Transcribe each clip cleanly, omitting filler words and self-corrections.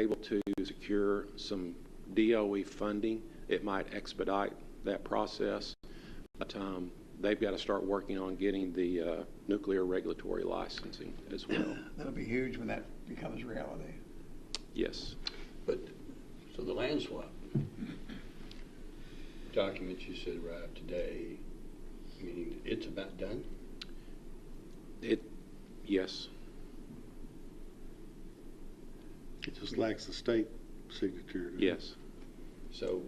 able to secure some DOE funding, it might expedite that process. But they've got to start working on getting the nuclear regulatory licensing as well. That'll be huge when that becomes reality. Yes. But, so the land swap document you said arrived today, meaning it's about done? Yes. It just lacks the state signature. Yes. So,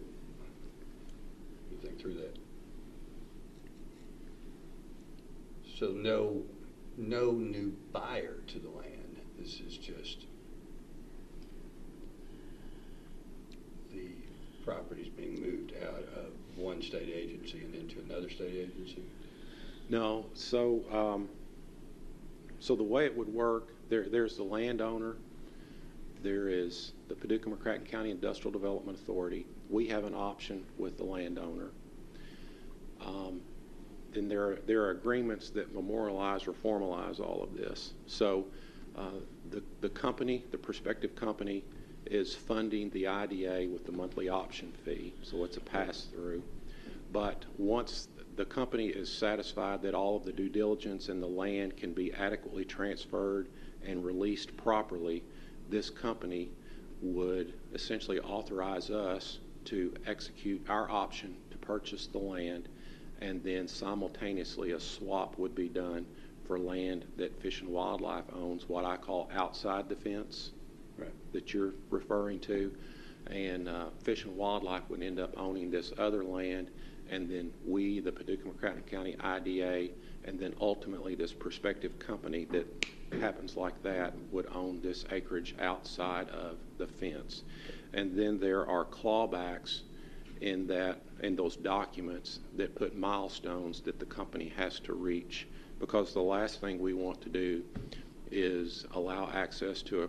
you think through that. So no new buyer to the land. This is just the properties being moved out of one state agency and into another state agency? No. So the way it would work, there's the landowner. There is the Paducah-McCracken County Industrial Development Authority. We have an option with the landowner. Then there are agreements that memorialize or formalize all of this. So the company, the prospective company, is funding the IDA with the monthly option fee, so it's a pass-through. But once the company is satisfied that all of the due diligence and the land can be adequately transferred and released properly, this company would essentially authorize us to execute our option to purchase the land, and then simultaneously a swap would be done for land that Fish and Wildlife owns, what I call outside the fence. Right. That you're referring to, and Fish and Wildlife would end up owning this other land, and then we, the Paducah-McCracken County IDA, and then ultimately this prospective company that happens like that would own this acreage outside of the fence. And then there are clawbacks in those documents that put milestones that the company has to reach, because the last thing we want to do is allow access to a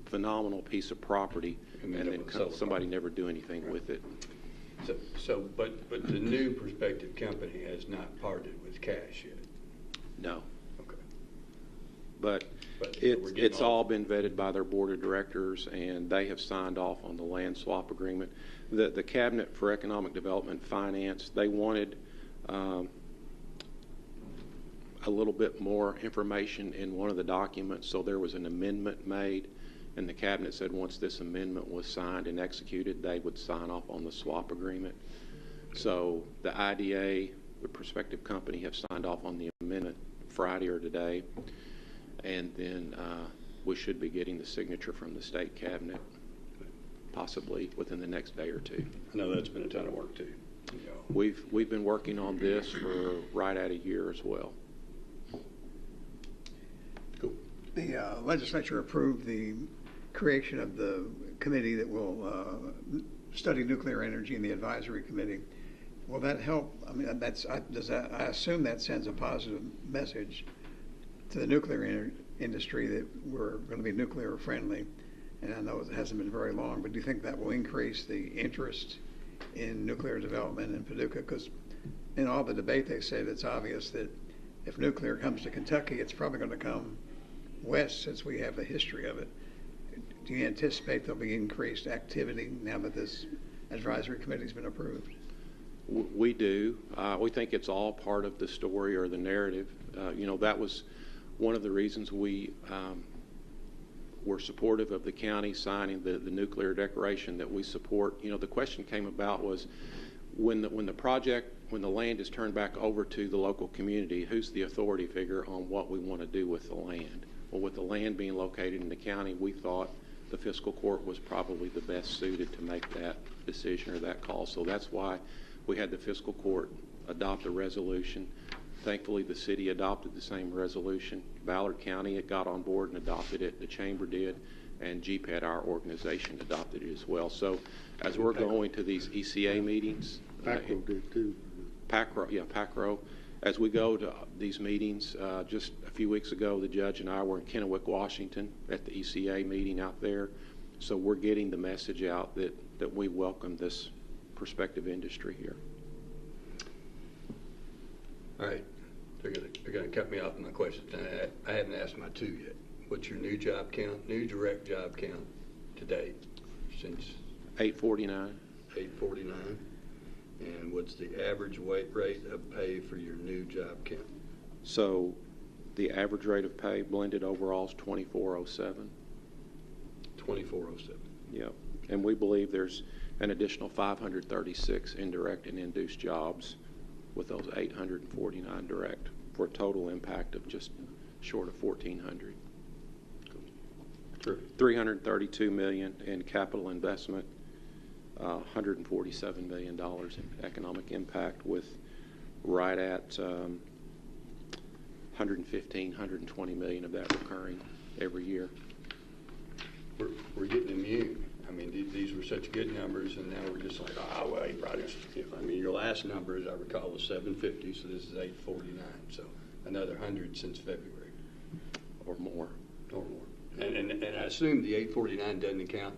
phenomenal piece of property and then somebody never do anything with it. But the new prospective company has not parted with cash yet? No. Okay. But it's all been vetted by their board of directors, and they have signed off on the land swap agreement. The Cabinet for Economic Development and Finance, they wanted a little bit more information in one of the documents, so there was an amendment made. And the Cabinet said once this amendment was signed and executed, they would sign off on the swap agreement. So the IDA, the prospective company, have signed off on the amendment Friday or today. And then we should be getting the signature from the state Cabinet possibly within the next day or two. I know that's been a ton of work too. We've been working on this for right at a year as well. Cool. The legislature approved the creation of the committee that will study nuclear energy in the advisory committee. Will that help? I mean, I assume that sends a positive message to the nuclear industry that we're going to be nuclear friendly. And I know it hasn't been very long, but do you think that will increase the interest in nuclear development in Paducah? Because in all the debate, they said it's obvious that if nuclear comes to Kentucky, it's probably going to come west, since we have the history of it. Do you anticipate there'll be increased activity now that this advisory committee's been approved? We do. We think it's all part of the story or the narrative. That was one of the reasons we were supportive of the county signing the nuclear declaration that we support. The question came about was when the land is turned back over to the local community, who's the authority figure on what we want to do with the land? Well, with the land being located in the county, we thought the fiscal court was probably the best suited to make that decision or that call. So that's why we had the fiscal court adopt a resolution. Thankfully, the city adopted the same resolution. Ballard County, it got on board and adopted it. The chamber did, and GPED, our organization, adopted it as well. So as we're going to these ECA meetings, PACRO did too. PACRO. As we go to these meetings, just a few weeks ago, the judge and I were in Kennewick, Washington at the ECA meeting out there. So we're getting the message out that we welcome this prospective industry here. All right. They're going to cut me off on my questions. I haven't asked my two yet. What's your new job count, new direct job count to date since 849. 849? And what's the average rate of pay for your new job count? So the average rate of pay blended overall is 2407. 2407. Yep. And we believe there's an additional 536 indirect and induced jobs with those 849 direct, for a total impact of just short of 1,400. Sure. $332 million in capital investment, $147 million in economic impact, with right at 120 million of that recurring every year. We're getting immune. I mean, these were such good numbers, and now we're just like, oh, well, he brought us. I mean, your last number, as I recall, was 750, so this is 849, so another 100 since February. Or more. Or more. And I assume the 849 doesn't account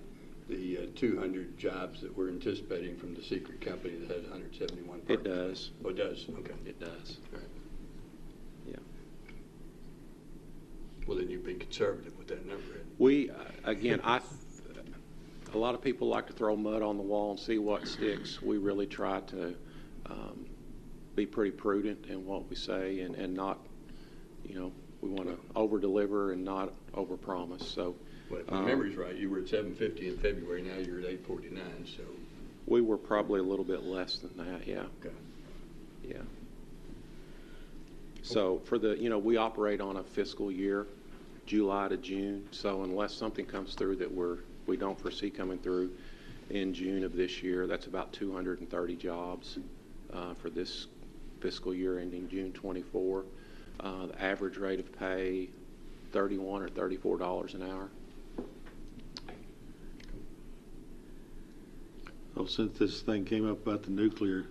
the 200 jobs that we're anticipating from the secret company that has 171 It does. Oh, it does? Okay. It does. All right. Yeah. Well, then you've been conservative with that number. We, again, a lot of people like to throw mud on the wall and see what sticks. We really try to be pretty prudent in what we say, and not, we want to over-deliver and not over-promise. So, Well, if my memory's right, you were at 750 in February, now you're at 849, so. we were probably a little bit less than that, yeah. Okay. Yeah. So for we operate on a fiscal year, July to June. So unless something comes through that we don't foresee coming through in June of this year, that's about 230 jobs for this fiscal year ending June 24. The average rate of pay, $31 or $34 an hour. Well, since this thing came up about the nuclear,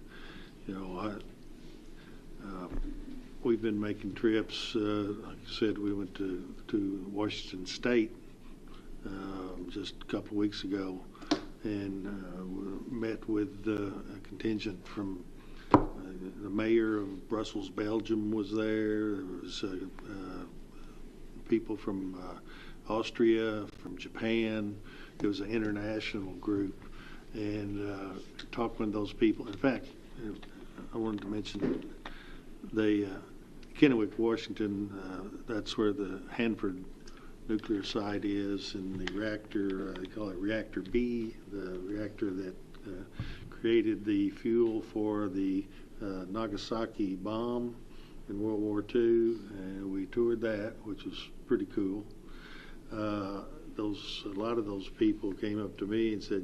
we've been making trips. Like I said, we went to Washington State just a couple of weeks ago, and met with a contingent from the mayor of Brussels, Belgium was there. There was people from Austria, from Japan. It was an international group, and talking with those people. In fact, I wanted to mention Kennewick, Washington. That's where the Hanford nuclear site is, and the reactor, they call it Reactor B, the reactor that created the fuel for the Nagasaki bomb in World War II, and we toured that, which was pretty cool. A lot of those people came up to me and said,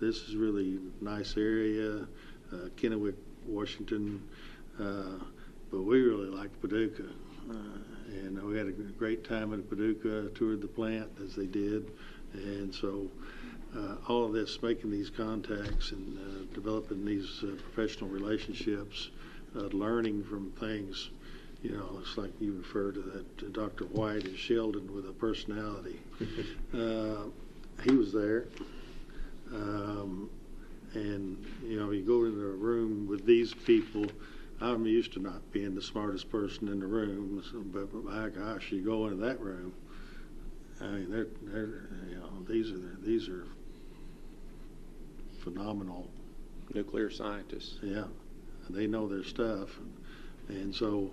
this is really a nice area, Kennewick, Washington, but we really liked Paducah. And we had a great time at Paducah, toured the plant as they did. And so all of this, making these contacts and developing these professional relationships, learning from things, it's like you refer to that Dr. White as Sheldon with a personality. He was there. And, you go into a room with these people. I'm used to not being the smartest person in the room, but my gosh, you go into that room. I mean, these are phenomenal Nuclear scientists. Yeah, they know their stuff, and so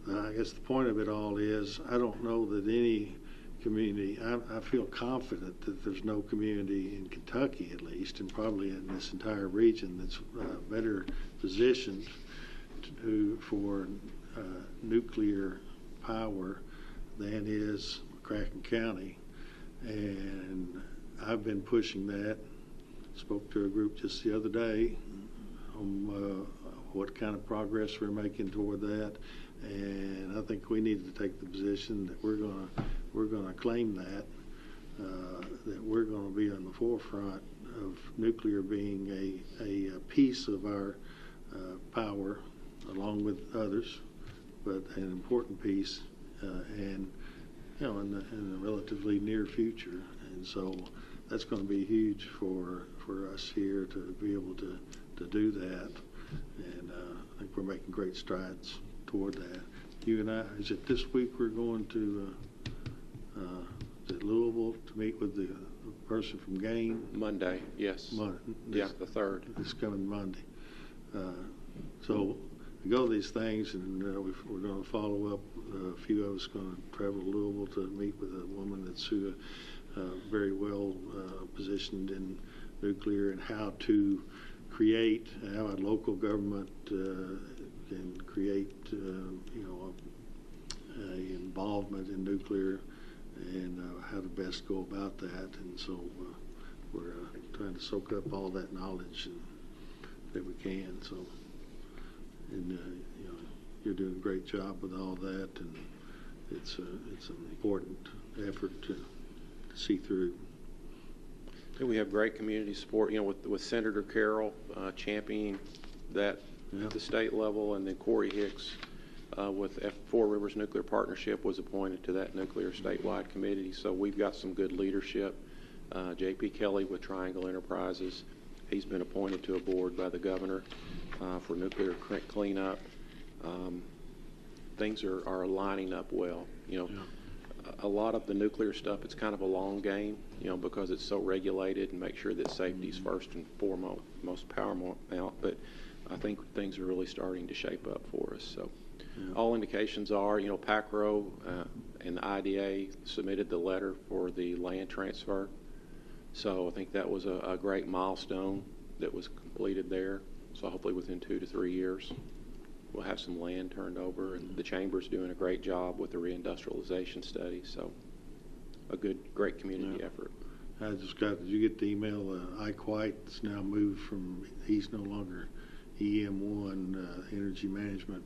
I guess the point of it all is I don't know that any community. I feel confident that there's no community in Kentucky, at least, and probably in this entire region, that's better positioned for nuclear power than is McCracken County. And I've been pushing that. Spoke to a group just the other day on what kind of progress we're making toward that. And I think we need to take the position that we're going to claim that we're going to be on the forefront of nuclear being a piece of our power, along with others, but an important piece, and in the relatively near future. And so that's going to be huge for us here to be able to do that. And I think we're making great strides toward that. You and I, is it this week we're going to Louisville to meet with the person from Gain? Monday, yes. Yeah, the 3rd. This coming Monday. So we go to these things, and we're going to follow up. A few of us going to travel to Louisville to meet with a woman that's very well positioned in nuclear, and how to create, how a local government can create, a involvement in nuclear, and how to best go about that. And so we're trying to soak up all that knowledge that we can. So, and you're doing a great job with all that, and it's an important effort to see through. And we have great community support, with Senator Carroll championing that at the state level, and then Corey Hicks with Four Rivers Nuclear Partnership was appointed to that nuclear statewide committee. So we've got some good leadership. J.P. Kelly with Triangle Enterprises, he's been appointed to a board by the governor for nuclear cleanup. Things are lining up well. A lot of the nuclear stuff, it's kind of a long game, because it's so regulated, and make sure that safety is first and foremost, most paramount. But I think things are really starting to shape up for us. So all indications are, PACRO and the IDA submitted the letter for the land transfer. So I think that was a great milestone that was completed there. So hopefully within 2 to 3 years, we'll have some land turned over, and the Chamber's doing a great job with the reindustrialization study. So a great community effort. Did you get the email? Ike White's now moved from, he's no longer EM1 Energy Management.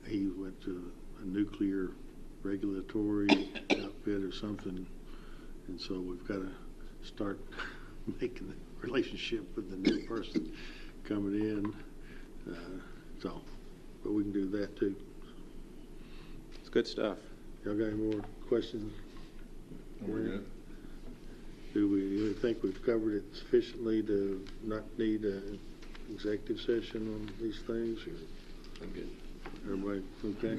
He went to a nuclear regulatory outfit or something, and so we've got to start making the relationship with the new person coming in. But we can do that too. It's good stuff. Y'all got any more questions? We're good. Do we think we've covered it sufficiently to not need an executive session on these things? Or I'm good. everybody okay?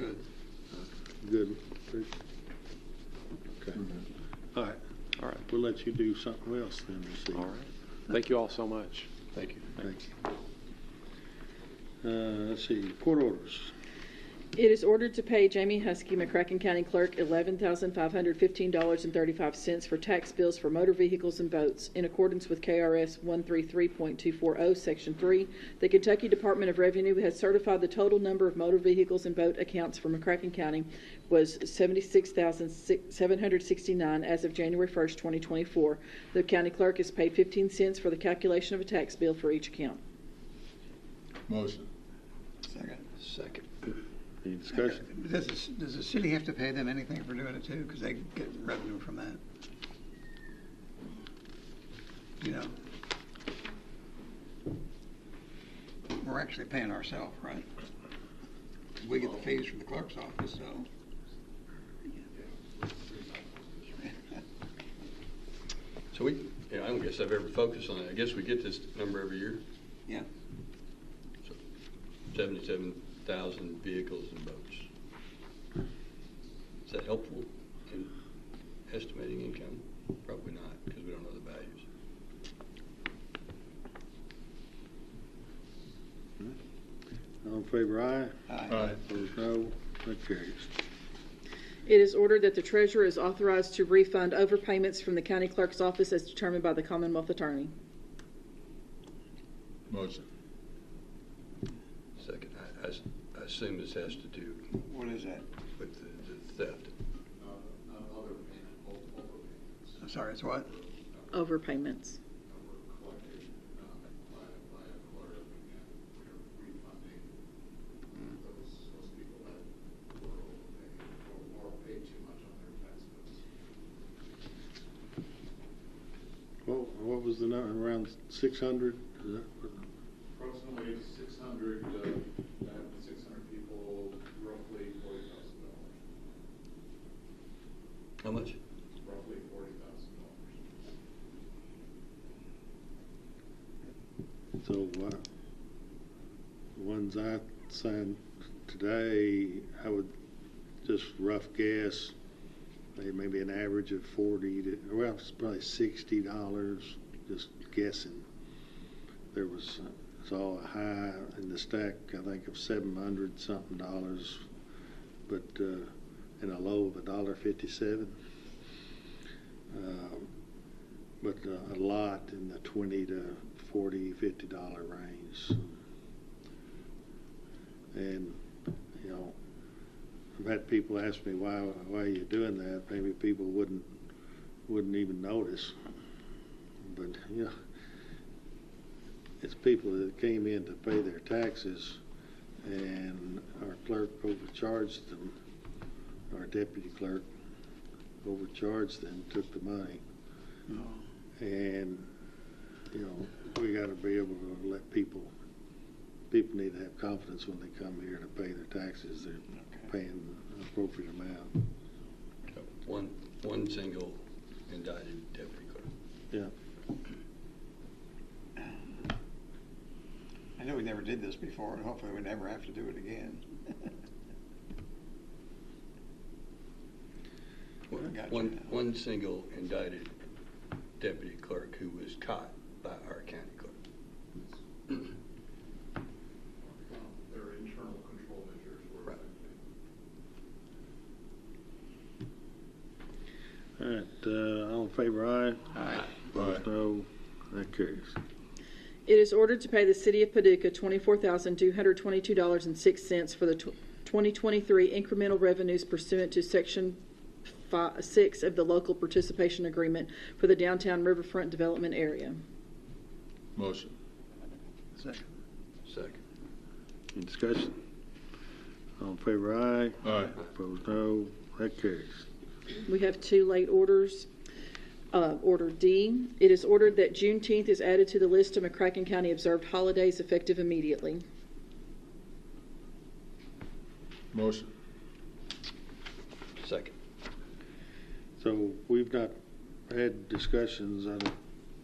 Good. Good. Okay. All right. All right. We'll let you do something else then this evening. All right. Thank you all so much. Thank you. Thank you. Let's see, court orders. It is ordered to pay Jamie Husky, McCracken County Clerk, $11,515.35 for tax bills for motor vehicles and boats in accordance with KRS 133.240, Section 3. The Kentucky Department of Revenue has certified the total number of motor vehicles and boat accounts for McCracken County was 76,769 as of January 1st, 2024. The county clerk is paid 15 cents for the calculation of a tax bill for each account. Motion. Second. Any discussion? Does the city have to pay them anything for doing it too? Because they get revenue from that. We're actually paying ourselves, right? We get the fees from the clerk's office, so. So I don't guess I've ever focused on it. I guess we get this number every year. Yeah. So 77,000 vehicles and boats. Is that helpful in estimating income? Probably not, because we don't know the values. All in favor, aye? Aye. Opposed, no. That carries. It is ordered that the treasurer is authorized to refund overpayments from the county clerk's office as determined by the Commonwealth Attorney. Motion. Second. I assume this has to do What is that? with the theft. Other payment, multiple payments I'm sorry, it's what? Overpayments. that were collected by a clerk, and we're refunding those people that were overpaid or paid too much on their tax bills. What was the number? Around 600? Approximately 600, 600 people, roughly $40,000. How much? Roughly $40,000. So the ones I signed today, I would just rough guess maybe an average of 40 to, well, it's probably $60, just guessing. There was, saw a high in the stack, I think, of $700 something, but and a low of $1.57. But a lot in the $20 to $40, $50 range. And, you know, I've had people ask me why are you doing that? Maybe people wouldn't even notice. But, you know, it's people that came in to pay their taxes, and our clerk overcharged them, our deputy clerk overcharged them, took the money. And, you know, we got to be able to let people need to have confidence when they come here to pay their taxes, they're paying an appropriate amount. One single indicted deputy clerk. Yeah. I know we never did this before, and hopefully we never have to do it again. One single indicted deputy clerk who was caught by our county clerk. Their internal control measures were Right. effective. All right, all in favor, aye? Aye. Opposed, no. That carries. It is ordered to pay the City of Paducah $24,222.06 for the 2023 incremental revenues pursuant to Section 6 of the Local Participation Agreement for the Downtown Riverfront Development Area. Motion. Second. Second. Any discussion? All in favor, aye? Aye. Opposed, no. That carries. We have two late orders. Order D, it is ordered that Juneteenth is added to the list of McCracken County observed holidays effective immediately. Motion. Second. So we've not had discussions, I don't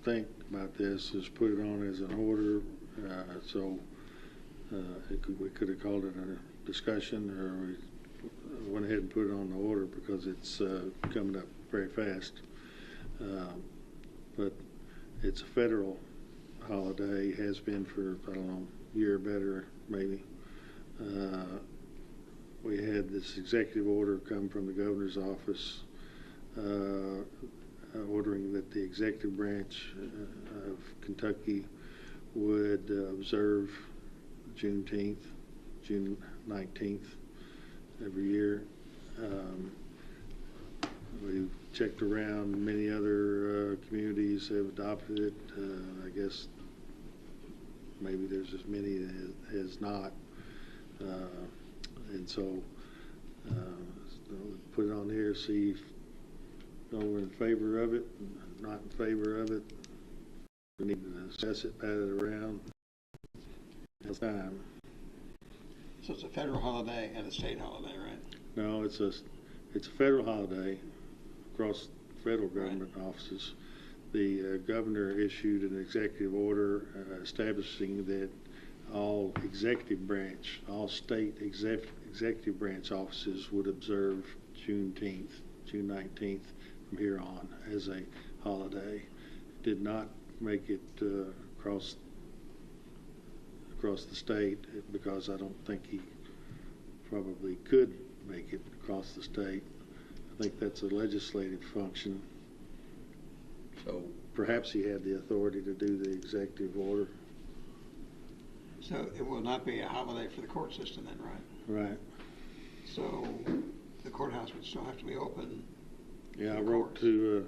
think, about this. Just put it on as an order. We could have called it a discussion, or we went ahead and put it on the order because it's coming up very fast. But it's a federal holiday, has been for, I don't know, a year or better, maybe. We had this executive order come from the governor's office ordering that the executive branch of Kentucky would observe Juneteenth, June 19th, every year. We've checked around, many other communities have adopted it. I guess maybe there's as many that has not. And so put it on here, see if we're in favor of it, not in favor of it. We need to discuss it, pat it around. It's time. So it's a federal holiday and a state holiday, right? No, it's a federal holiday across federal government offices. The governor issued an executive order establishing that all executive branch, all state executive branch offices would observe Juneteenth, June 19th from here on as a holiday. Did not make it across the state because I don't think he probably could make it across the state. I think that's a legislative function. So Perhaps he had the authority to do the executive order. So it will not be a holiday for the court system then, right? Right. So the courthouse would still have to be open. Yeah, I Of wrote course. to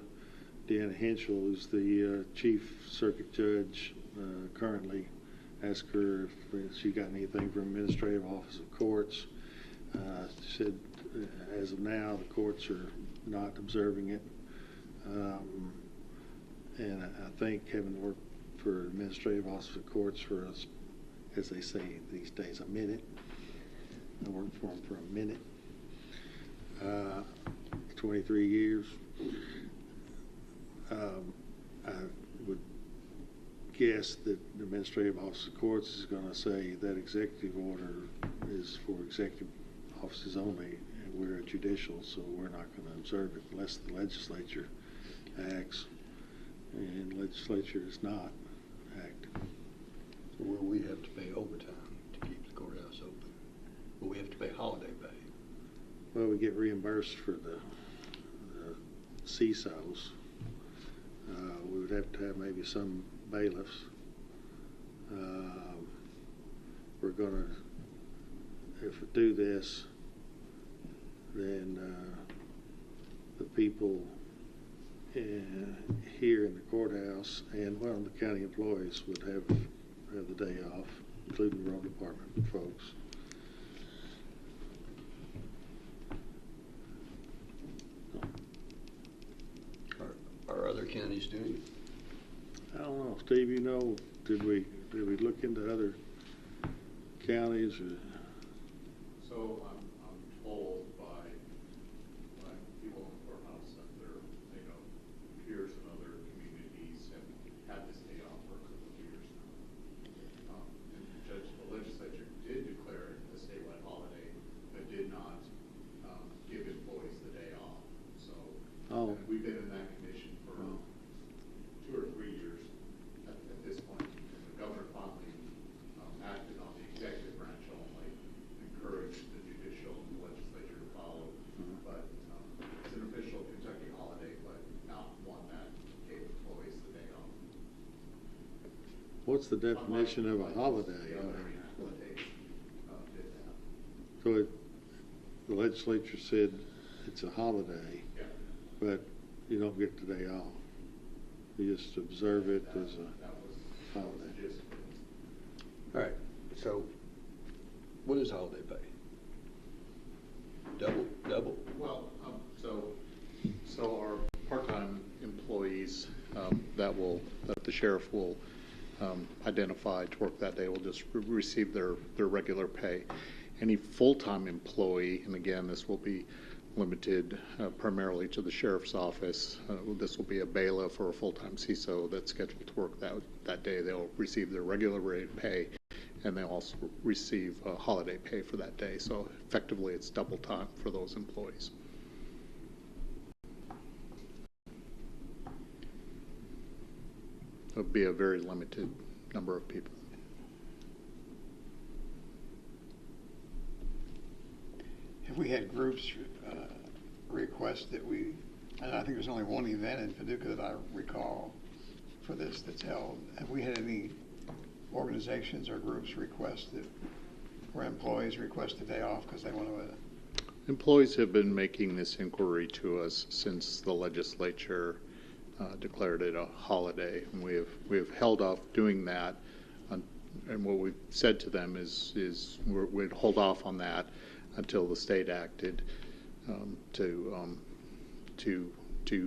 Deanna Henschel, who's the chief circuit judge currently, asked her if she got anything from Administrative Office of Courts. She said, as of now, the courts are not observing it. And I think, having worked for Administrative Office of Courts for us, as they say these days, a minute. I worked for them for a minute. 23 years. I would guess that the Administrative Office of Courts is going to say that executive order is for executive offices only and we're a judicial, so we're not going to observe it unless the legislature acts, and the legislature is not acting. So will we have to pay overtime to keep the courthouse open? Will we have to pay holiday pay? Well, we get reimbursed for the CISOs. We would have to have maybe some bailiffs. We're going to, if we do this, then the people here in the courthouse and, well, the county employees would have the day off, including the road department folks. Are other counties doing it? I don't know, Steve, you know, did we look into other counties? So I'm told by people in the courthouse that they know peers in other communities have had this day off for a couple of years now. And the legislature did declare it a statewide holiday, but did not give employees the day off. So we've been in that condition for 2 or 3 years at this point. And the governor finally acted on the executive branch only, encouraged the judicial and the legislature to follow. But it's an official Kentucky holiday, but not one that gave employees the day off. What's the definition of a holiday? The other holidays did that. So the legislature said it's a holiday, Yeah. but you don't get the day off. You just observe it as a That was holiday. the gist of it. All right, so what is holiday pay? Double? Well, so our part-time employees that the sheriff will identify to work that day will just receive their regular pay. Any full-time employee, and again, this will be limited primarily to the sheriff's office. This will be a bailiff or a full-time CISO that's scheduled to work that day. They'll receive their regular rate pay, and they'll also receive holiday pay for that day. So effectively, it's double time for those employees. It would be a very limited number of people. Have we had groups request that and I think there's only one event in Paducah that I recall for this that's held. Have we had any organizations or groups request that, where employees request a day off because they want to? Employees have been making this inquiry to us since the legislature declared it a holiday, and we have held off doing that. And what we've said to them is we'd hold off on that until the state acted to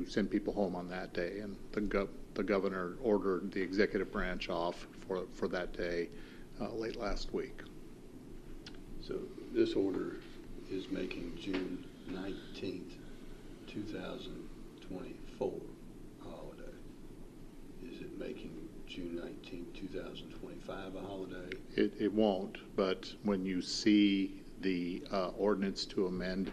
send people home on that day, and the governor ordered the executive branch off for that day late last week. So this order is making June 19th, 2024 a holiday. Is it making June 19th, 2025 a holiday? It won't, but when you see the ordinance to amend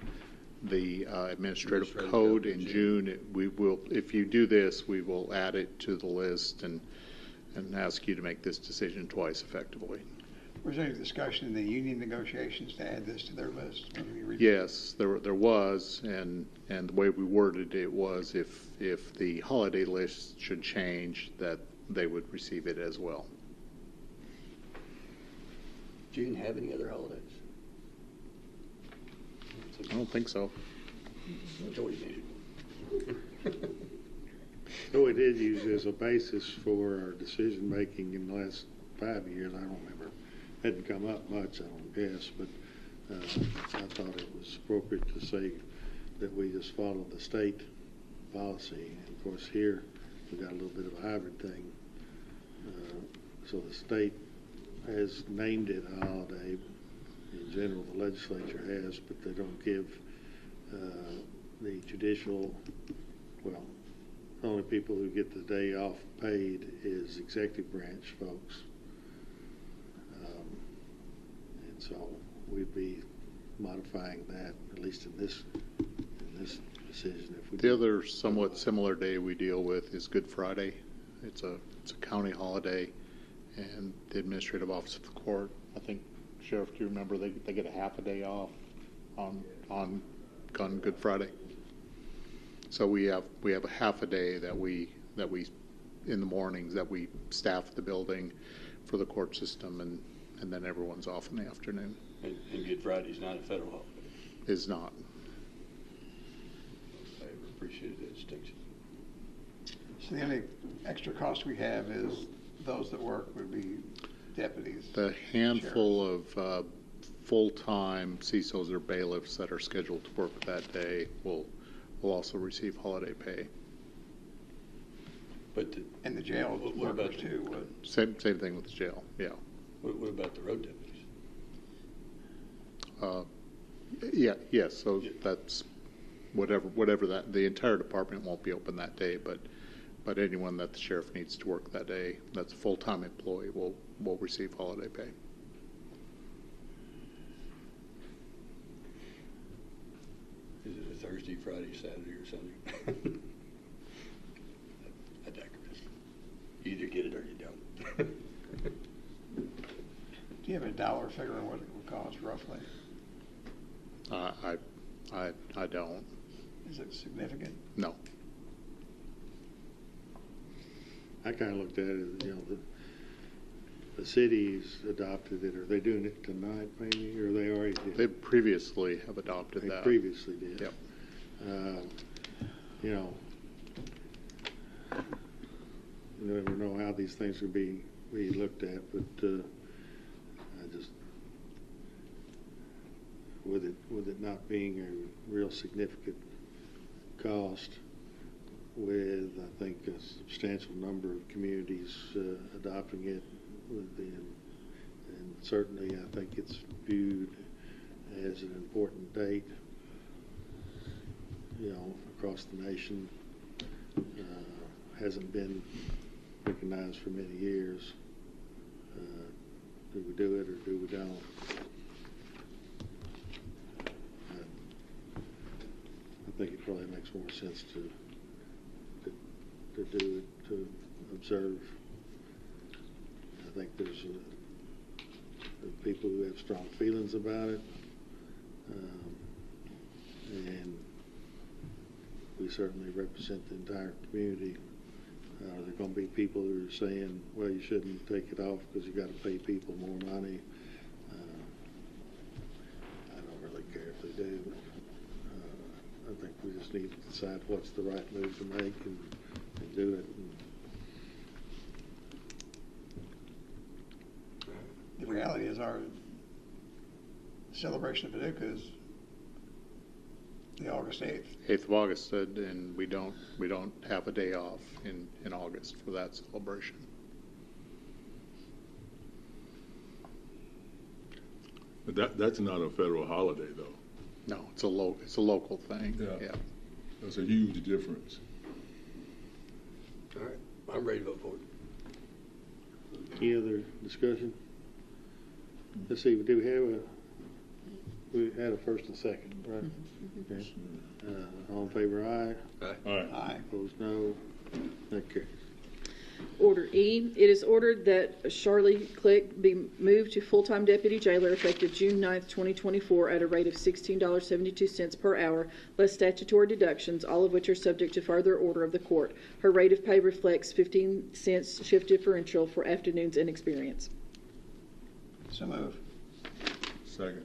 the administrative code in June, we will, if you do this, we will add it to the list and ask you to make this decision twice effectively. Was there any discussion in the union negotiations to add this to their list? Yes, there was, and the way we worded it was if the holiday list should change, that they would receive it as well. Do you have any other holidays? I don't think so. Joey did. No, we did use it as a basis for our decision-making in the last 5 years. I don't remember. Hadn't come up much, I don't guess, but I thought it was appropriate to say that we just follow the state policy. And of course, here we got a little bit of a hybrid thing. So the state has named it a holiday. In general, the legislature has, but they don't give the judicial, well, the only people who get the day off paid is executive branch folks. And so we'd be modifying that, at least in this decision. If we The do. other somewhat similar day we deal with is Good Friday. It's a county holiday, and the administrative office of the court, I think, Sheriff, do you remember, they get a half a day off on Good Friday? So we have a half a day that we in the mornings that we staff the building for the court system, and then everyone's off in the afternoon. And Good Friday's not a federal holiday. Is not. I appreciated that distinction. So the only extra cost we have is those that work would be deputies. The handful of full-time CISOs or bailiffs that are scheduled to work that day will also receive holiday pay. But And the jail what about workers too would. Same thing with the jail, yeah. what about the road deputies? Yes, so that's whatever that, the entire department won't be open that day, but anyone that the sheriff needs to work that day, that's a full-time employee, will receive holiday pay. Is it a Thursday, Friday, Saturday, or Sunday? I digress. You either get it or you don't. Do you have a dollar figure on what it would cost roughly? I don't. Is it significant? No. I kind of looked at it, you know, the cities adopted it. Are they doing it tonight, maybe, or they already did? They previously have adopted They that. previously did. Yep. You know, you never know how these things will be looked at, but I just, with it not being a real significant cost, with I think a substantial number of communities adopting it, and certainly I think it's viewed as an important date, you know, across the nation. Hasn't been recognized for many years. Do we do it or do we don't? I think it probably makes more sense to do it, to observe. I think there's people who have strong feelings about it, and we certainly represent the entire community. There are going to be people who are saying, well, you shouldn't take it off because you got to pay people more money. I don't really care if they do. I think we just need to decide what's the right move to make and do it. The reality is our celebration of Paducah is the August 8th. 8th of August, and we don't have a day off in August for that celebration. But that's not a federal holiday, though. No, it's a local thing. Yeah. That's a huge difference. All right, I'm ready to vote for it. Any other discussion? Let's see, we had a first and second, right? Okay. All in favor, aye. All right. Aye. Opposed, no. That carries. Order E, it is ordered that Charlie Click be moved to full-time deputy jailer effective June 9th, 2024 at a rate of $16.72 per hour, less statutory deductions, all of which are subject to further order of the court. Her rate of pay reflects 15 cents shift differential for afternoons and experience. So move. Second.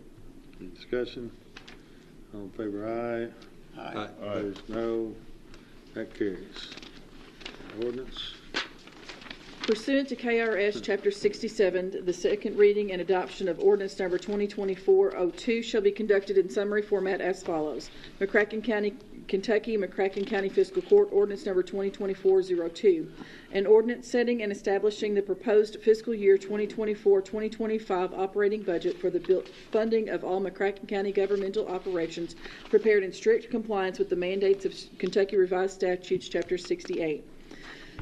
Any discussion? All in favor, aye. Aye. All right. Opposed, no. That carries. Ordinance. Pursuant to KRS Chapter 67, the second reading and adoption of ordinance number 2024-02 shall be conducted in summary format as follows. McCracken County, Kentucky, McCracken County Fiscal Court, ordinance number 2024-02. An ordinance setting and establishing the proposed fiscal year 2024-2025 operating budget for the funding of all McCracken County governmental operations prepared in strict compliance with the mandates of Kentucky Revised Statutes Chapter 68.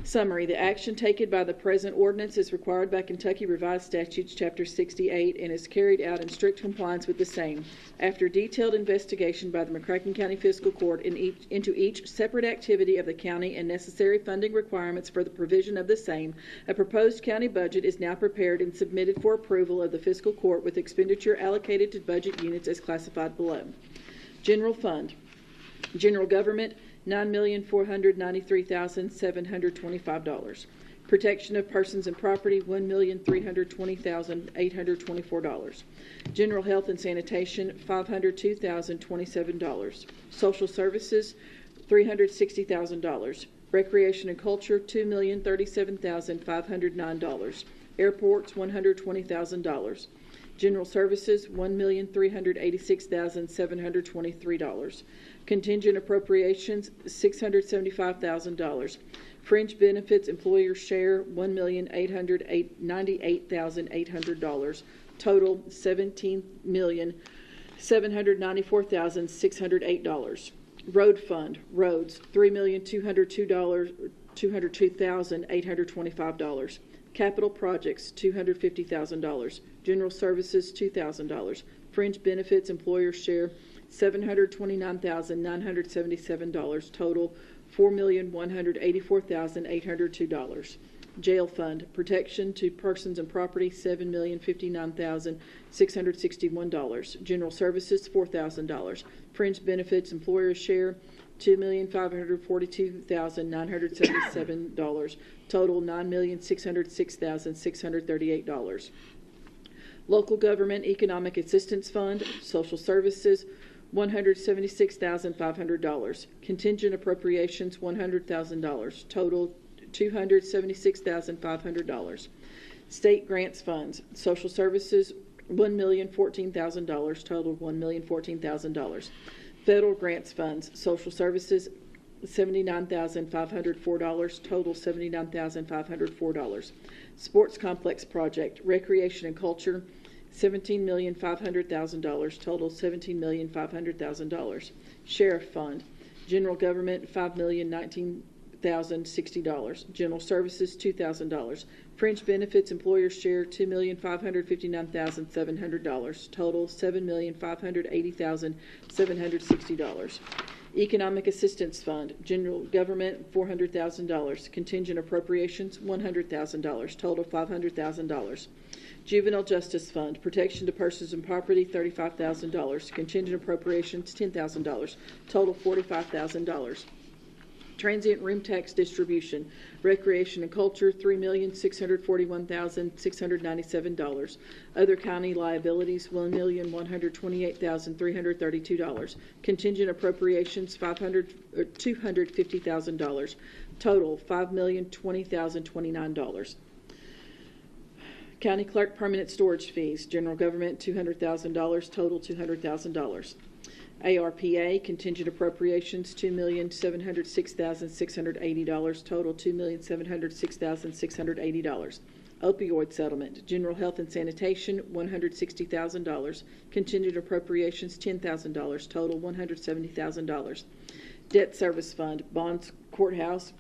Summary. The action taken by the present ordinance is required by Kentucky Revised Statutes, Chapter 68, and is carried out in strict compliance with the same. After detailed investigation by the McCracken County Fiscal Court into each separate activity of the county and necessary funding requirements for the provision of the same, a proposed county budget is now prepared and submitted for approval of the Fiscal Court with expenditure allocated to budget units as classified below. General Fund. General Government, $9,493,725. Protection of Persons and Property, $1,320,824. General Health and Sanitation, $502,027. Social Services, $360,000. Recreation and Culture, $2,037,509. Airports, $120,000. General Services, $1,386,723. Contingent Appropriations, $675,000. Fringe Benefits Employer Share, $1,898,800. Total, $17,794,608. Road Fund, Roads, $3,202,825. Capital Projects, $250,000. General Services, $2,000. Fringe Benefits Employer Share, $729,977. Total, $4,184,802. Jail Fund, Protection to Persons and Property, $7,059,661. General Services, $4,000. Fringe Benefits Employer Share, $2,542,977. Total, $9,606,638. Local Government Economic Assistance Fund, Social Services, $176,500. Contingent Appropriations, $100,000. Total, $276,500. State Grants Funds, Social Services, $1,014,000. Total, $1,014,000. Federal Grants Funds, Social Services, $79,504. Total, $79,504. Sports Complex Project, Recreation and Culture, $17,500,000. Total, $17,500,000. Sheriff Fund, General Government, $5,019,060. General Services, $2,000. Fringe Benefits Employer Share, $2,559,700. Total, $7,580,760. Economic Assistance Fund, General Government, $400,000. Contingent Appropriations, $100,000. Total, $500,000. Juvenile Justice Fund, Protection to Persons and Property, $35,000. Contingent Appropriations, $10,000. Total, $45,000. Transient Room Tax Distribution, Recreation and Culture, $3,641,697. Other county liabilities, $1,128,332. Contingent Appropriations, $250,000. Total, $5,020,029. County Clerk Permanent Storage Fees, General Government, $200,000. Total, $200,000. ARPA Contingent Appropriations, $2,706,680. Total, $2,706,680. Opioid Settlement, General Health and Sanitation, $160,000. Contingent Appropriations, $10,000. Total, $170,000. Debt Service Fund, Bonds Courthouse,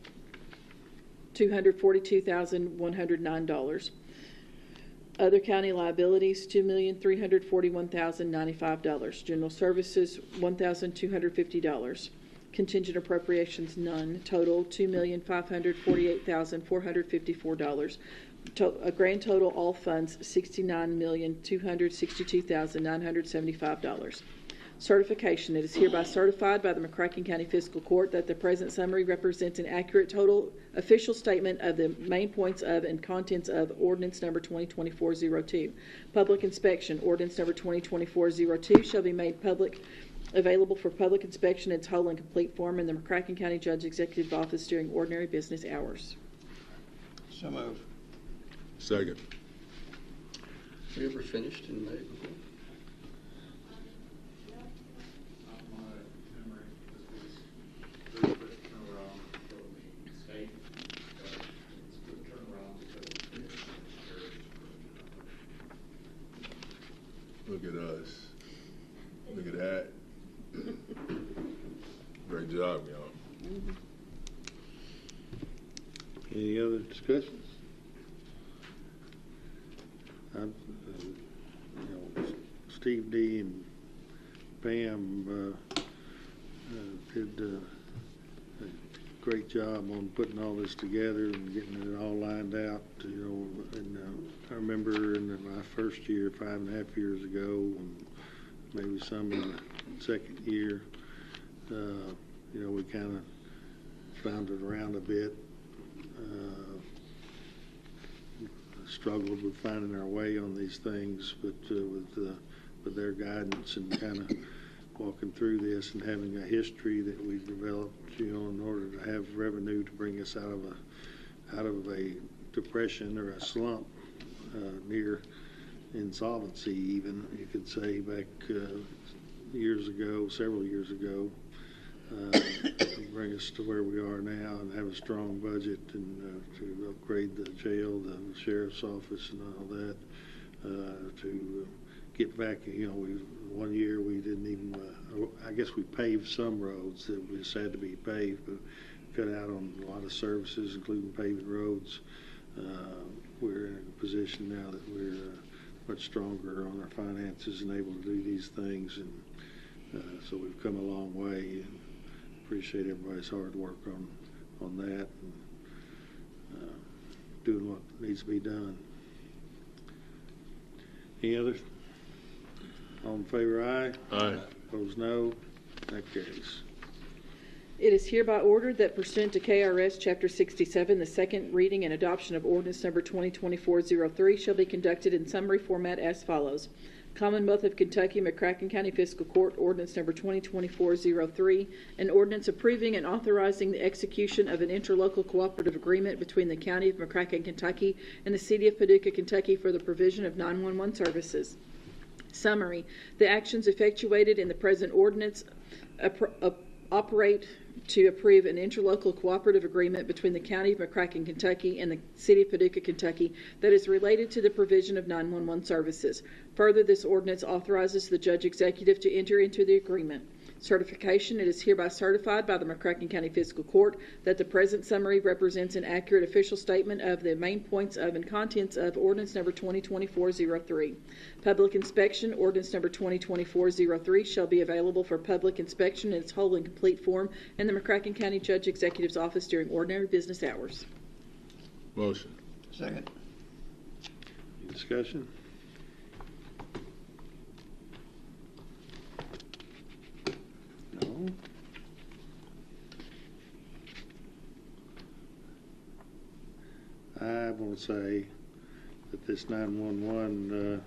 $242,109. Other county liabilities, $2,341,095. General Services, $1,250. Contingent Appropriations, none. Total, $2,548,454. A grand total, all funds, $69,262,975. Certification. It is hereby certified by the McCracken County Fiscal Court that the present summary represents an accurate total official statement of the main points of and contents of ordinance number 2024-02. Public inspection. Ordinance number 2024-02 shall be made available for public inspection in its whole and complete form in the McCracken County Judge Executive Office during ordinary business hours. So move. Second. Have you ever finished in May before? Not my memory. This was very quick turnaround from the state. It's a quick turnaround because Look at us. Look at that. Great job, y'all. Any other discussions? Steve D. and Pam did a great job on putting all this together and getting it all lined out. And I remember in my first year, 5.5 years ago, and maybe some in the second year, we kind of floundered around a bit. Struggled with finding our way on these things, but with their guidance and kind of walking through this and having a history that we developed, in order to have revenue to bring us out of a depression or a slump near insolvency, even you could say, back several years ago. Bring us to where we are now and have a strong budget and to upgrade the jail, the sheriff's office and all that, to get back, one year we didn't even, I guess we paved some roads that we just had to be paved, but cut out on a lot of services, including paving roads. We're in a position now that we're much stronger on our finances and able to do these things, and so we've come a long way. And appreciate everybody's hard work on that and doing what needs to be done. Any others? All in favor, aye. Aye. Opposed, no. That carries. It is hereby ordered that pursuant to KRS Chapter 67, the second reading and adoption of ordinance number 2024-03 shall be conducted in summary format as follows. Commonwealth of Kentucky, McCracken County Fiscal Court, ordinance number 2024-03, an ordinance approving and authorizing the execution of an interlocal cooperative agreement between the County of McCracken, Kentucky and the City of Paducah, Kentucky for the provision of 911 services. Summary. The actions effectuated in the present ordinance operate to approve an interlocal cooperative agreement between the County of McCracken, Kentucky and the City of Paducah, Kentucky that is related to the provision of 911 services. Further, this ordinance authorizes the Judge Executive to enter into the agreement. Certification. It is hereby certified by the McCracken County Fiscal Court that the present summary represents an accurate official statement of the main points of and contents of ordinance number 2024-03. Public inspection. Ordinance number 2024-03 shall be available for public inspection in its whole and complete form in the McCracken County Judge Executive's office during ordinary business hours. Motion. Second. Any discussion? No. I want to say that this 911,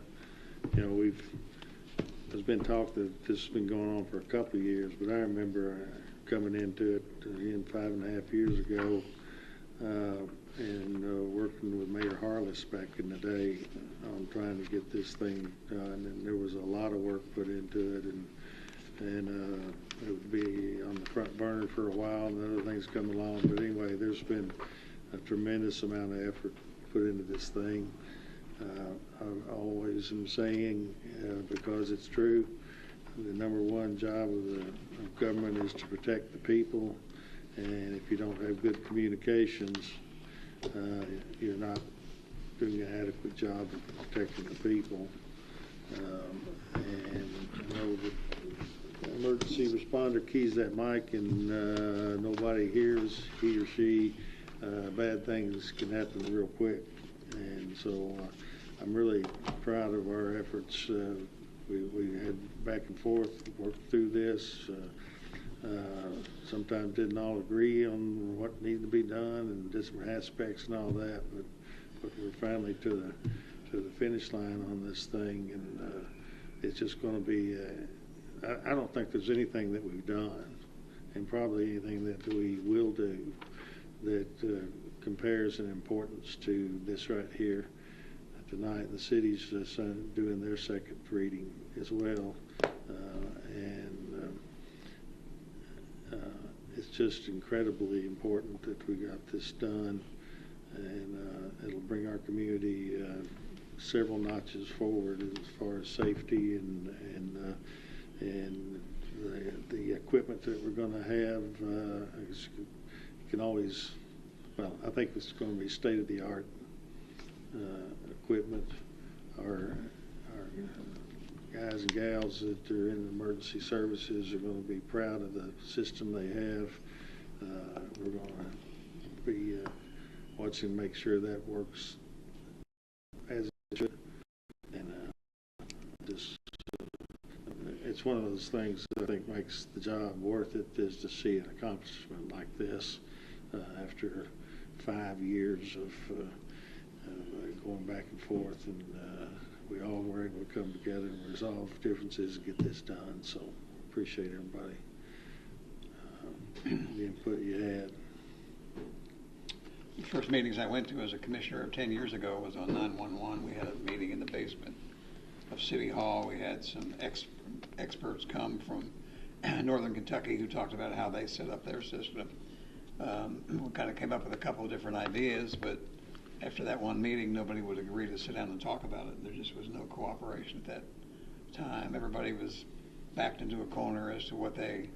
there's been talk that this has been going on for a couple of years, but I remember coming into it again 5.5 years ago and working with Mayor Harless back in the day on trying to get this thing done, and there was a lot of work put into it, and it would be on the front burner for a while, and other things come along. But anyway, there's been a tremendous amount of effort put into this thing. I always am saying, because it's true, the number one job of government is to protect the people, and if you don't have good communications, you're not doing an adequate job of protecting the people. And I know that emergency responder keys that mic and nobody hears, he or she, bad things can happen real quick. And so I'm really proud of our efforts. We had back and forth, worked through this. Sometimes didn't all agree on what needed to be done and different aspects and all that, but we're finally to the finish line on this thing, and it's just going to be. I don't think there's anything that we've done, and probably anything that we will do, that compares in importance to this right here. Tonight, the city's doing their second reading as well, and it's just incredibly important that we got this done, and it'll bring our community several notches forward as far as safety and the equipment that we're going to have. You can always well, I think it's going to be state-of-the-art equipment. Our guys and gals that are in emergency services are going to be proud of the system they have. We're going to be watching to make sure that works as it should. And just, it's one of those things that I think makes the job worth it, is to see an accomplishment like this after 5 years of going back and forth, and we all were able to come together and resolve differences and get this done. So appreciate everybody, the input you had. The first meetings I went to as a commissioner 10 years ago was on 911. We had a meeting in the basement of City Hall. We had some experts come from Northern Kentucky who talked about how they set up their system. We kind of came up with a couple of different ideas, but after that one meeting, nobody would agree to sit down and talk about it. There just was no cooperation at that time. Everybody was backed into a corner as to what they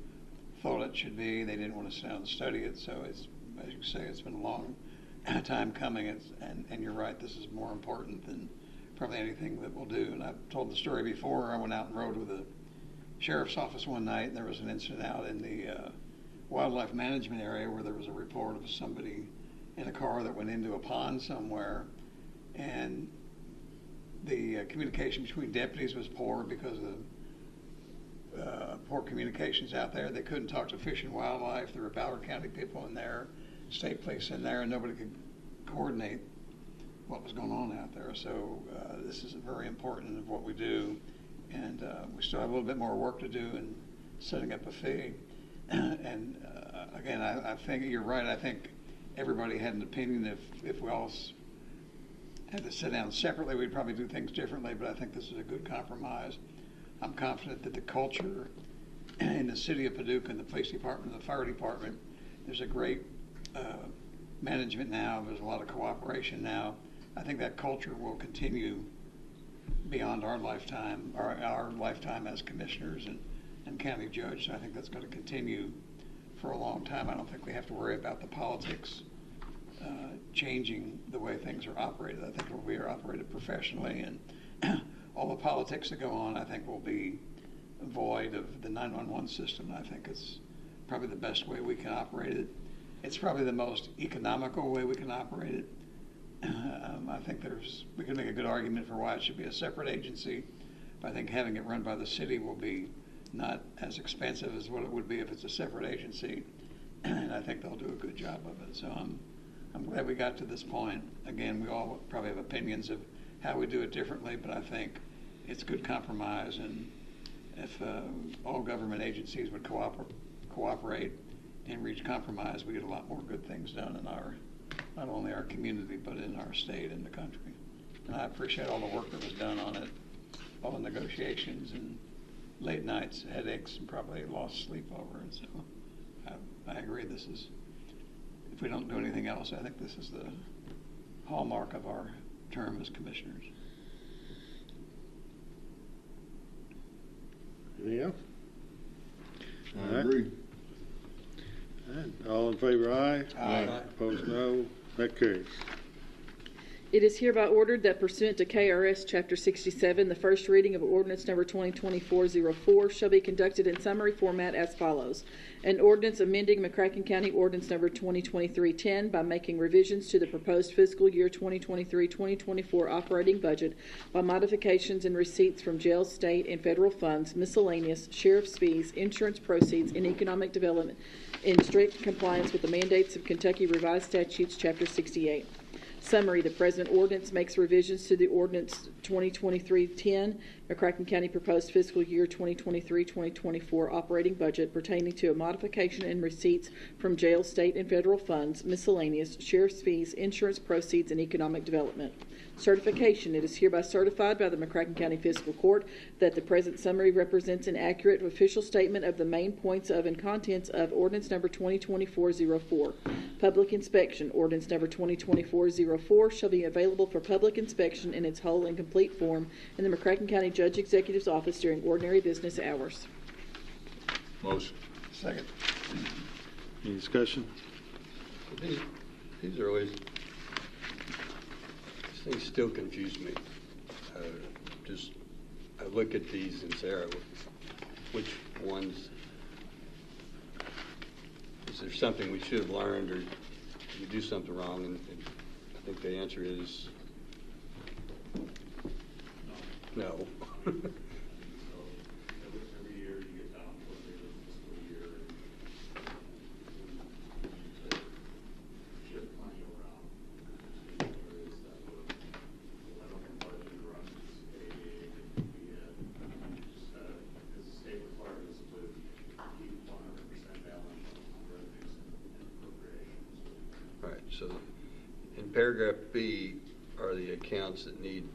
thought it should be. They didn't want to sit down and study it. So it's, as you say, it's been a long time coming. And you're right, this is more important than probably anything that we'll do. And I've told the story before. I went out and rode with the sheriff's office one night, and there was an incident out in the wildlife management area where there was a report of somebody in a car that went into a pond somewhere, and the communication between deputies was poor because of poor communications out there. They couldn't talk to Fish and Wildlife. There were Broward County people in there, state police in there, and nobody could coordinate what was going on out there. So this is very important of what we do, and we still have a little bit more work to do in setting up a fee. And again, I think you're right. I think everybody had an opinion. If we all had to sit down separately, we'd probably do things differently, but I think this is a good compromise. I'm confident that the culture in the city of Paducah, and the police department, and the fire department, there's a great management now. There's a lot of cooperation now. I think that culture will continue beyond our lifetime, our lifetime as commissioners and county judge. So I think that's going to continue for a long time. I don't think we have to worry about the politics changing the way things are operated. I think we are operated professionally, and all the politics that go on, I think, will be void of the 911 system. I think it's probably the best way we can operate it. It's probably the most economical way we can operate it. I think we can make a good argument for why it should be a separate agency, but I think having it run by the city will be not as expensive as what it would be if it's a separate agency, and I think they'll do a good job of it. So I'm glad we got to this point. Again, we all probably have opinions of how we do it differently, but I think it's good compromise, and if all government agencies would cooperate and reach compromise, we get a lot more good things done in not only our community, but in our state and the country. And I appreciate all the work that was done on it, all the negotiations and late nights, headaches, and probably lost sleep over it. So I agree, this is, if we don't do anything else, I think this is the hallmark of our term as commissioners. Yeah. I agree. All right. All in favor, aye. Aye. Opposed, no. That carries. It is hereby ordered that pursuant to KRS Chapter 67, the first reading of ordinance number 2024-04 shall be conducted in summary format as follows. An ordinance amending McCracken County Ordinance number 2023-10 by making revisions to the proposed fiscal year 2023-2024 operating budget by modifications and receipts from jail, state, and federal funds, miscellaneous, sheriff's fees, insurance proceeds, and economic development in strict compliance with the mandates of Kentucky Revised Statutes Chapter 68. Summary: the present ordinance makes revisions to the ordinance 2023-10, McCracken County proposed fiscal year 2023-2024 operating budget pertaining to a modification in receipts from jail, state, and federal funds, miscellaneous, sheriff's fees, insurance proceeds, and economic development. Certification: it is hereby certified by the McCracken County Fiscal Court that the present summary represents an accurate official statement of the main points of and contents of ordinance number 2024-04. Public inspection: ordinance number 2024-04 shall be available for public inspection in its whole and complete form in the McCracken County Judge Executive's office during ordinary business hours. Motion. Second. Any discussion? These are always, these things still confuse me. Just, I look at these and say, all right, which ones, is there something we should have learned, or did we do something wrong? And I think the answer is no. Every year you get down to the end of the fiscal year, and we shift money around. There is that we're, I don't know, budget or unanticipated, and we had, because the state required us to keep 100% balance on revenues and appropriations. All right, so in paragraph B are the accounts that need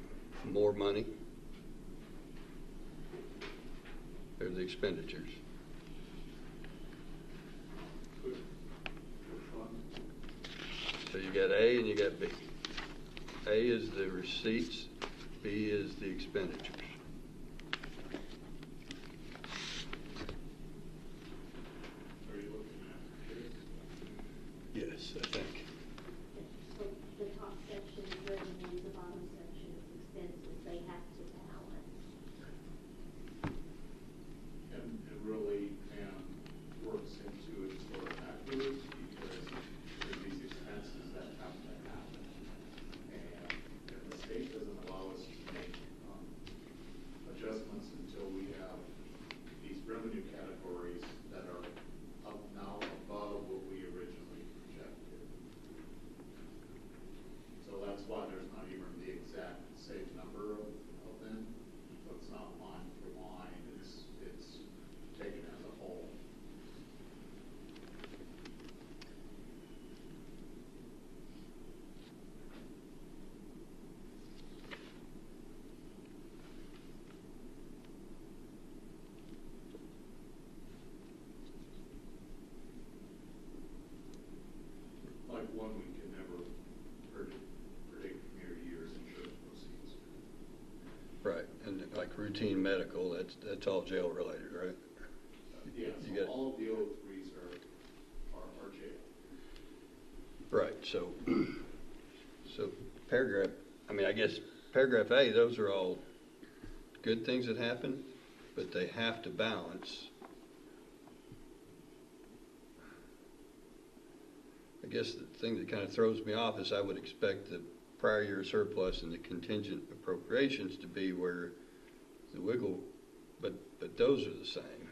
more money. They're the expenditures. Which one? So you got A and you got B. A is the receipts, B is the expenditures. Are you looking at this? Yes, I think. So the top section is revenues, the bottom section is expenses, they have to balance. And it really works into it sort of backwards, because there's these expenses that have to happen. And if the state doesn't allow us to make adjustments until we have these revenue categories that are up now above what we originally projected. So that's why there's not even the exact same number of them. So it's not line for line, it's taken as a whole. Like one, we can never predict from year to year's insurance proceeds. Right, and like routine medical, that's all jail related, right? Yeah, You so got- all of the O3s are jail. Right, so paragraph, I mean, I guess paragraph A, those are all good things that happen, but they have to balance. I guess the thing that kind of throws me off is I would expect the prior year surplus and the contingent appropriations to be where the wiggle, but those are the same.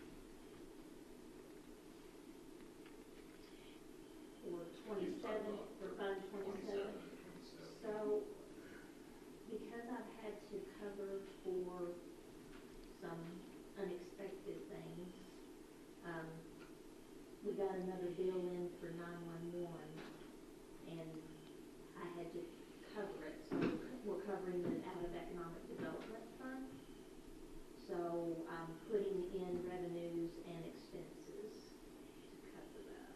For 27, for Fund 27. So, because I've had to cover for some unexpected things, we got another bill in for 911, and I had to cover it. So we're covering it out of Economic Development Fund. So I'm putting in revenues and expenses to cover that.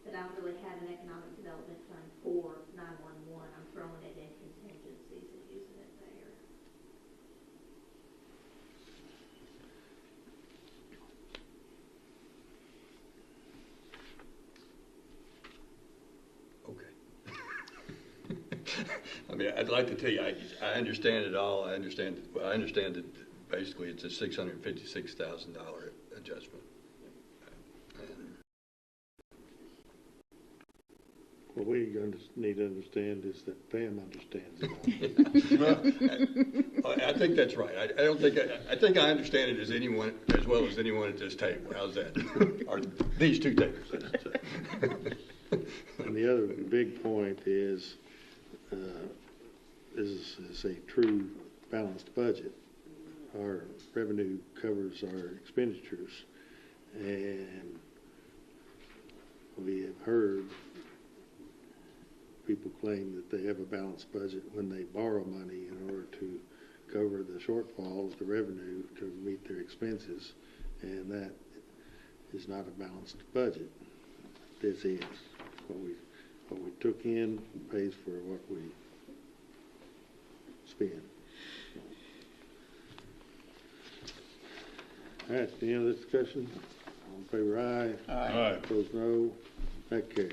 But I don't really have an Economic Development Fund for 911. I'm throwing it in contingencies and using it there. Okay. I mean, I'd like to tell you, I understand it all. I understand that basically it's a $656,000 adjustment. And What we need to understand is that Pam understands it all. I think that's right. I think I understand it as well as anyone at this table. How's that? Or these two tables. And the other big point is a true balanced budget. Our revenue covers our expenditures, and we have heard people claim that they have a balanced budget when they borrow money in order to cover the shortfall of the revenue to meet their expenses, and that is not a balanced budget. This is what we took in pays for what we spend. All right, any other discussion? All in favor, aye. Aye. Opposed, no. That carries.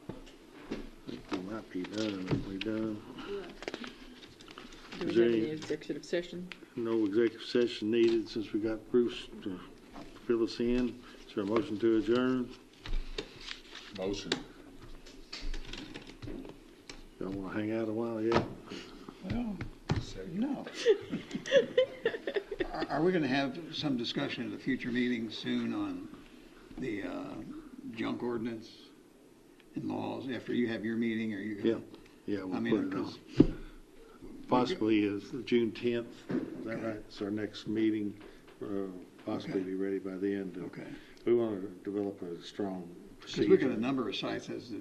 I think we might be done. Are we done? Do we Is there have any any- executive session? No executive session needed since we got Bruce to fill us in. Is there a motion to adjourn? Motion. Y'all want to hang out a while yet? Well, no. Are we going to have some discussion at a future meeting soon on the junk ordinance and laws after you have your meeting? Or you Yeah. gonna, Yeah, we'll I mean, put it on. 'cause- Possibly is June 10th. Is that right? It's our next meeting. Possibly Okay. be ready by the end. Okay. We want to develop a strong Because we've got procedure. a number of sites, as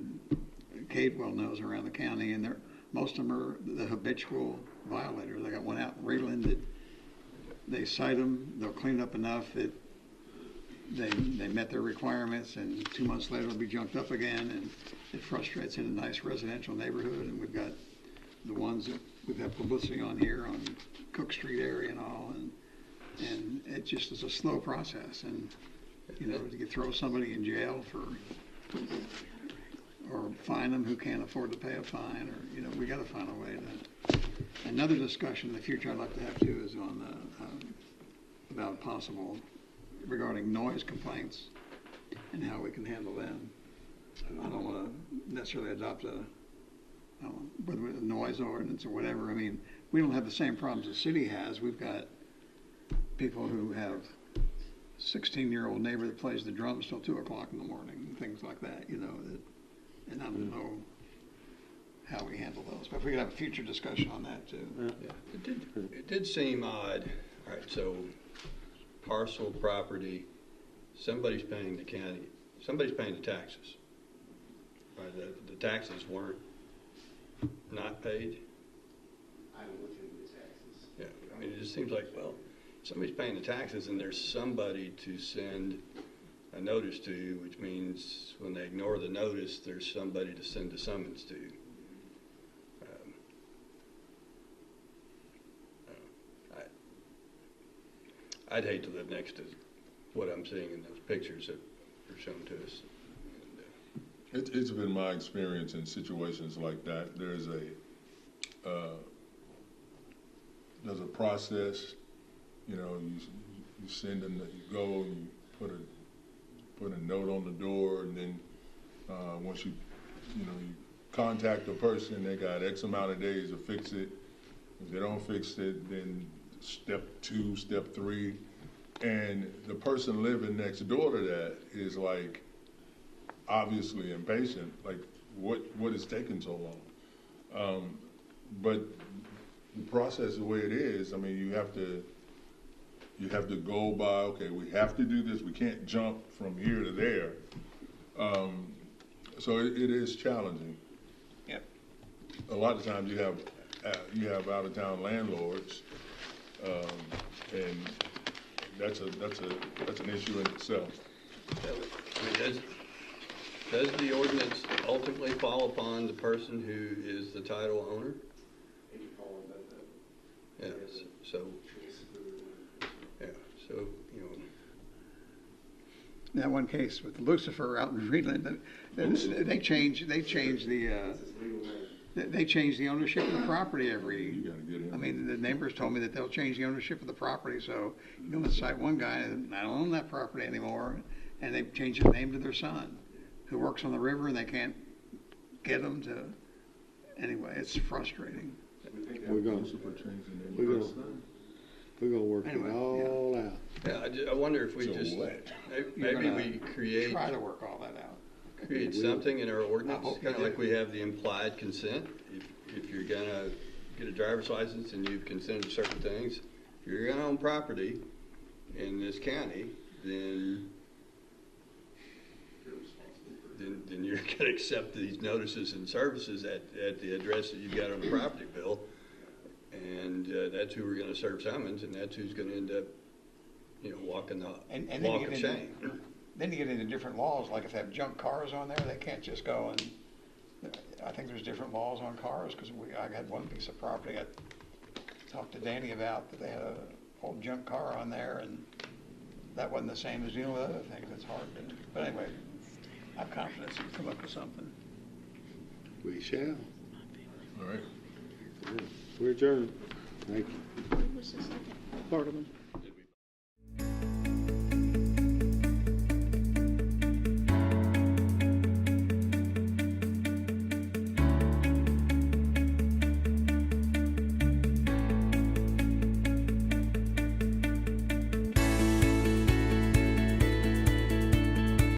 Kate well knows, around the county, and most of them are the habitual violators. I got one out in Reland that they cite them, they'll clean up enough that they met their requirements, and 2 months later it'll be junked up again, and it frustrates in a nice residential neighborhood. And we've got the ones that we've had publicity on here on Cook Street area and all, and it just is a slow process. And you know, you could throw somebody in jail or fine them who can't afford to pay a fine, or, you know, we gotta find a way to. Another discussion in the future I'd like to have too is on about possible regarding noise complaints and how we can handle them. I don't wanna necessarily adopt whether it's a noise ordinance or whatever. I mean, we don't have the same problems the city has. We've got people who have 16-year-old neighbor that plays the drums till 2 o'clock in the morning, and things like that, you know, and I don't know how we handle those, but if we could have a future discussion on that too. Yeah, it did seem odd. All right, so parcel property, somebody's paying the county, somebody's paying the taxes. Right, the taxes weren't not paid. I haven't looked into the taxes. Yeah, I mean, it just seems like, well, somebody's paying the taxes and there's somebody to send a notice to, which means when they ignore the notice, there's somebody to send a summons to. I'd hate to live next to what I'm seeing in those pictures that are shown to us. It's been my experience in situations like that. There's a process. You know, you send them, you go, and you put a note on the door, and then once you contact the person, they got X amount of days to fix it. If they don't fix it, then step 2, step 3, and the person living next door to that is like obviously impatient. Like, what is taking so long? But the process, the way it is, I mean, you have to go by. Okay, we have to do this. We can't jump from here to there. So it is challenging. Yep. A lot of times you have out of town landlords, and that's an issue in itself. I mean, does the ordinance ultimately fall upon the person who is the title owner? It can fall in both of them. Yes. So, yeah. So, you know. That one case with Lucifer out in Greenland, they changed the ownership of the property every. You gotta get in. I mean, the neighbors told me that they'll change the ownership of the property. So you go inside one guy, and I don't own that property anymore, and they've changed the name to their son, who works on the river, and they can't get him to. Anyway, it's frustrating. We're gonna work Anyway, it all out. Yeah, I wonder if we So just, what? You're maybe gonna we create work all that out. something in our ordinance, hope you kind of do. like we have the implied consent. If you're gonna get a driver's license and you've consented to certain things, if you're gonna own property in this county, then you're gonna accept these notices and services at the address that you've got on the property bill. And that's who we're gonna serve summons, and that's who's gonna end up, walking the And then walk you of get shame. Then you get into different laws, like if they have junk cars on there, they can't just go and, I think there's different laws on cars, because I had one piece of property I talked to Danny about, that they had an old junk car on there, and that wasn't the same as dealing with other things. It's hard to, but anyway, I'm confident we'll come up with something. We shall. All right. We're adjourned. Thank you. Bartleman.